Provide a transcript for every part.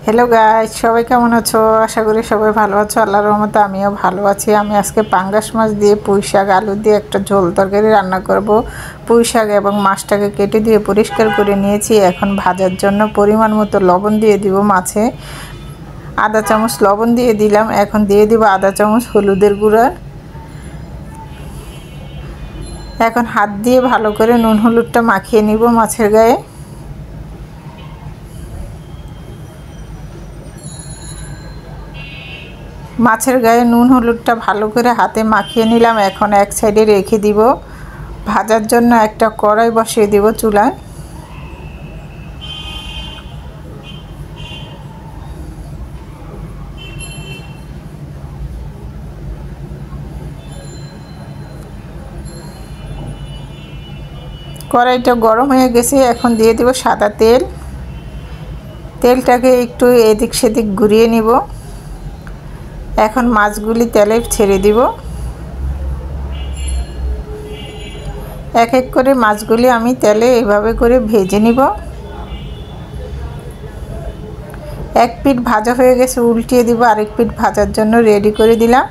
Hello guys, সবাই কেমন আছো? আশা করি সবাই ভালো আছো। আল্লাহর রহমতে আমিও ভালো আছি। আমি আজকে পাঙ্গাস মাছ দিয়ে পুঁই শাক আলু দিয়ে একটা ঝোল তরকারি রান্না করব। পুঁই শাক এবং মাছটাকে কেটে দিয়ে পরিষ্কার করে নিয়েছি। এখন ভাজার জন্য পরিমাণ মতো লবণ দিয়ে দিব মাছে। আধা চামচ লবণ দিয়ে দিলাম। এখন দিয়ে দিব আধা চামচ হলুদের গুঁড়া। এখন হাত দিয়ে ভালো করে নুন হলুদটা মাখিয়ে নিব মাছের গায়ে। মাছের গায়ে নুন হলুদটা ভালো করে হাতে মাখিয়ে নিলাম। এখন এক সাইডে রেখে দিব। ভাজার জন্য একটা কড়াই বসিয়ে দিব চুলায়। কড়াইটা গরম হয়ে গেছে। এখন দিয়ে দিব সাদা তেল। তেলটাকে একটু এদিক সেদিক ঘুরিয়ে নিব। এখন মাছগুলি তেলে ছেড়ে দিব। এক এক করে মাছগুলি আমি তেলে এইভাবে করে ভেজে নিব। এক পিঠ ভাজা হয়ে গেছে, উল্টিয়ে দিব। আরেক পিঠ ভাজার জন্য রেডি করে দিলাম।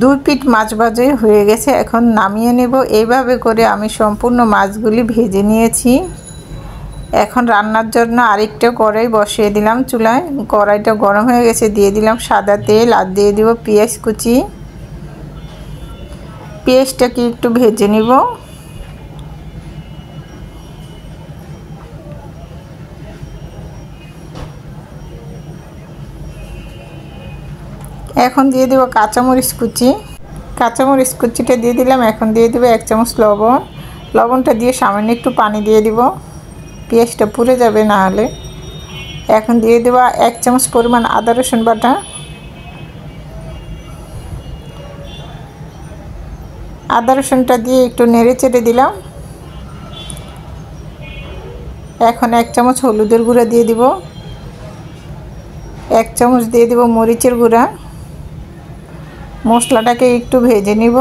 দুই পিঠ মাছ ভাজাই হয়ে গেছে, এখন নামিয়ে নেব। এইভাবে করে আমি সম্পূর্ণ মাছগুলি ভেজে নিয়েছি। এখন রান্নার জন্য আরেকটা কড়াই বসিয়ে দিলাম চুলায়। কড়াইটা গরম হয়ে গেছে, দিয়ে দিলাম সাদা তেল আর দিয়ে দিব পেঁয়াজ কুচি। পেঁয়াজটাকে একটু ভেজে নিব। এখন দিয়ে দেব কাঁচামরিচ কুচি। কাঁচামরিচ কুচিটা দিয়ে দিলাম। এখন দিয়ে দেব এক চামচ লবণ। লবণটা দিয়ে সামান্য একটু পানি দিয়ে দিব, পেঁয়াজটা পুড়ে যাবে না হলে। এখন দিয়ে দেব এক চামচ পরিমাণ আদা রসুন বাটা। আদা রসুনটা দিয়ে একটু নেড়ে চেড়ে দিলাম। এখন এক চামচ হলুদের গুঁড়া দিয়ে দিব। এক চামচ দিয়ে দিব মরিচের গুঁড়া। মশলাটাকে একটু ভেজে নিব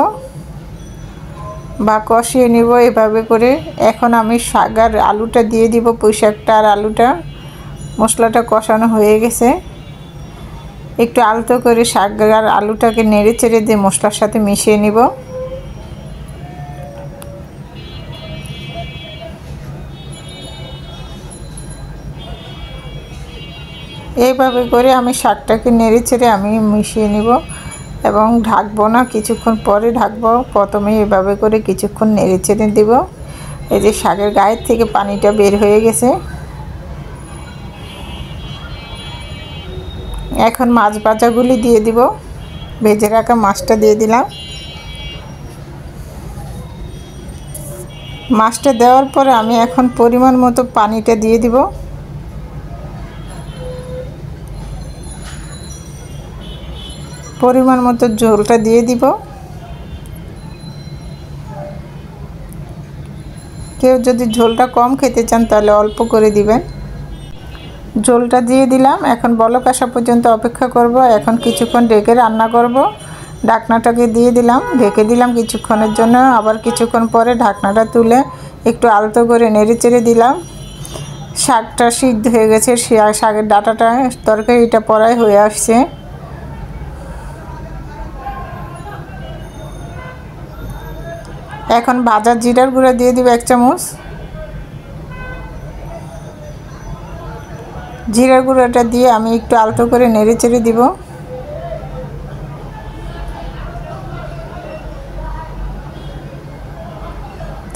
বা কষিয়ে নিব এভাবে করে। এখন আমি শাক আর আলুটা দিয়ে দিব, পুঁই শাকটা আর আলুটা। মশলাটা কষানো হয়ে গেছে। একটু আলতো করে শাক আর আলুটাকে নেড়ে চেড়ে দিয়ে মশলার সাথে মিশিয়ে নিব। এইভাবে করে আমি শাকটাকে নেড়ে চেড়ে আমি মিশিয়ে নিব এবং ঢাকবো না, কিছুক্ষণ পরে ঢাকবো। প্রথমে এভাবে করে কিছুক্ষণ নেড়ে চেড়ে দেব। এই যে শাকের গায়ের থেকে পানিটা বের হয়ে গেছে। এখন মাছ ভাজাগুলি দিয়ে দিব। ভেজে রাখা মাছটা দিয়ে দিলাম। মাছটা দেওয়ার পরে আমি এখন পরিমাণ মতো পানিটা দিয়ে দিব। পরিমাণ মতো ঝোলটা দিয়ে দিব। কেউ যদি ঝোলটা কম খেতে চান তাহলে অল্প করে দিবেন। ঝোলটা দিয়ে দিলাম। এখন বলক আসা পর্যন্ত অপেক্ষা করব। এখন কিছুক্ষণ ঢেকে রান্না করব। ঢাকনাটাকে দিয়ে দিলাম, ঢেকে দিলাম কিছুক্ষণের জন্য। আবার কিছুক্ষণ পরে ঢাকনাটা তুলে একটু আলতো করে নেড়ে চেড়ে দিলাম। শাকটা সিদ্ধ হয়ে গেছে, শাকের ডাঁটাটা তরকারিটা পড়াই হয়ে আসছে। এখন ভাজা জিরার গুঁড়া দিয়ে দিব এক চামচ। জিরার গুঁড়োটা দিয়ে আমি একটু আলতো করে নেড়ে চেড়ে দিব।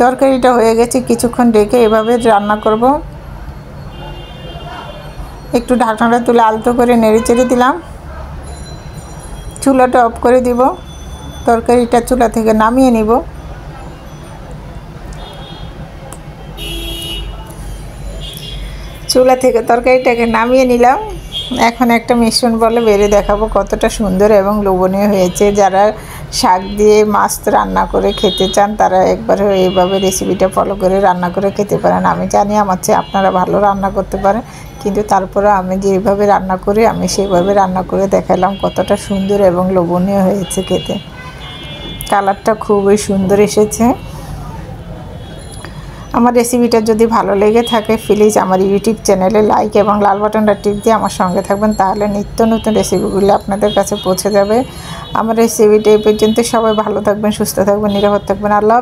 তরকারিটা হয়ে গেছে, কিছুক্ষণ ঢেকে এভাবে রান্না করব। একটু ঢাকনাটা তুলে আলতো করে নেড়ে চেড়ে দিলাম। চুলাটা অফ করে দিব। তরকারিটা চুলা থেকে নামিয়ে নিব। চুলা থেকে তরকারিটাকে নামিয়ে নিলাম। এখন একটা মিশ্রণ বলে বেড়ে দেখাবো কতটা সুন্দর এবং লোভনীয় হয়েছে। যারা শাক দিয়ে মাছ রান্না করে খেতে চান তারা একবার এইভাবে রেসিপিটা ফলো করে রান্না করে খেতে পারেন। আমি জানি আমার চেয়ে আপনারা ভালো রান্না করতে পারেন, কিন্তু তারপরে আমি যেভাবে রান্না করি আমি সেইভাবে রান্না করে দেখালাম কতটা সুন্দর এবং লোভনীয় হয়েছে খেতে। কালারটা খুবই সুন্দর এসেছে। আমার রেসিপিটা যদি ভালো লেগে থাকে প্লিজ আমার ইউটিউব চ্যানেলে লাইক এবং লাল বাটনটা টিপ দিয়ে আমার সঙ্গে থাকবেন, তাহলে নিত্য নতুন রেসিপিগুলো আপনাদের কাছে পৌঁছে যাবে। আমার রেসিপিটা এই পর্যন্ত। সবাই ভালো থাকবেন, সুস্থ থাকবেন, নিরাপদ থাকবেন। আল্লাহ।